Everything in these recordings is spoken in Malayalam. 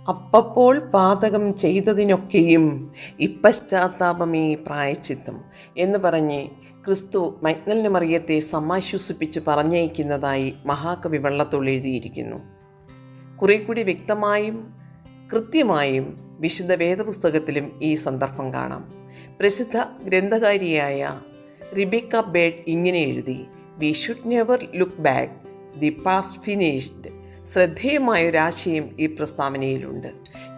അപ്പപ്പോൾ പാതകം ചെയ്തതിനൊക്കെയും ഇപ്പശ്ചാത്താപമേ പ്രായശ്ചിത്തം എന്ന് പറഞ്ഞ് ക്രിസ്തു മഗ്ദലന മറിയത്തെ സമാശ്വസിപ്പിച്ച് പറഞ്ഞയക്കുന്നതായി മഹാകവി വള്ളത്തോൾ എഴുതിയിരിക്കുന്നു. കുറെ കൂടി വ്യക്തമായും കൃത്യമായും വിശുദ്ധ വേദപുസ്തകത്തിലും ഈ സന്ദർഭം കാണാം. പ്രസിദ്ധ ഗ്രന്ഥകാരിയായ റിബേക്ക ബേർഡ് ഇങ്ങനെ എഴുതി: we should never look back, the past finished. ശ്രദ്ധേയമായൊരാശയം ഈ പ്രസ്താവനയിലുണ്ട്.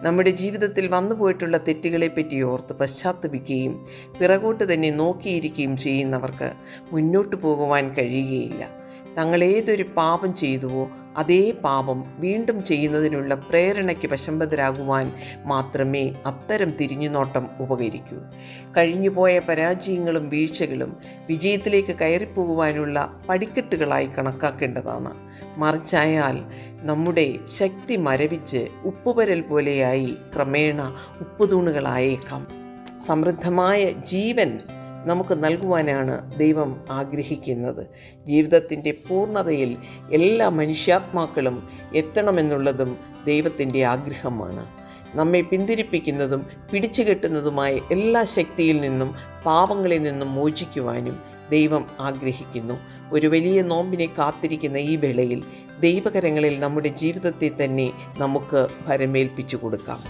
നമ്മുടെ ജീവിതത്തിൽ വന്നുപോയിട്ടുള്ള തെറ്റുകളെപ്പറ്റി ഓർത്ത് പശ്ചാത്തപിക്കുകയും പിറകോട്ട് തന്നെ നോക്കിയിരിക്കുകയും ചെയ്യുന്നവർക്ക് മുന്നോട്ട് പോകുവാൻ കഴിയുകയില്ല. തങ്ങളേതൊരു പാപം ചെയ്തുവോ അതേ പാപം വീണ്ടും ചെയ്യുന്നതിനുള്ള പ്രേരണയ്ക്ക് വശംബദ്ധരാകുവാൻ മാത്രമേ അത്തരം തിരിഞ്ഞുനോട്ടം ഉപകരിക്കൂ. കഴിഞ്ഞുപോയ പരാജയങ്ങളും വീഴ്ചകളും വിജയത്തിലേക്ക് കയറിപ്പോകുവാനുള്ള പടിക്കെട്ടുകളായി കണക്കാക്കേണ്ടതാണ്. മറിച്ചായാൽ നമ്മുടെ ശക്തി മരവിച്ച് ഉപ്പുപരൽ പോലെയായി ക്രമേണ ഉപ്പുതൂണുകളായേക്കാം. സമൃദ്ധമായ ജീവൻ നമുക്ക് നൽകുവാനാണ് ദൈവം ആഗ്രഹിക്കുന്നത്. ജീവിതത്തിൻ്റെ പൂർണ്ണതയിൽ എല്ലാ മനുഷ്യാത്മാക്കളും എത്തണമെന്നുള്ളതും ദൈവത്തിൻ്റെ ആഗ്രഹമാണ്. നമ്മെ പിന്തിരിപ്പിക്കുന്നതും പിടിച്ചുകെട്ടുന്നതുമായ എല്ലാ ശക്തിയിൽ നിന്നും പാപങ്ങളിൽ നിന്നും മോചിക്കുവാനും ദൈവം ആഗ്രഹിക്കുന്നു. ഒരു വലിയ നോമ്പിനെ കാത്തിരിക്കുന്ന ഈ വേളയിൽ ദൈവകരങ്ങളിൽ നമ്മുടെ ജീവിതത്തെ തന്നെ നമുക്ക് ഭരമേൽപ്പിച്ചു കൊടുക്കാം.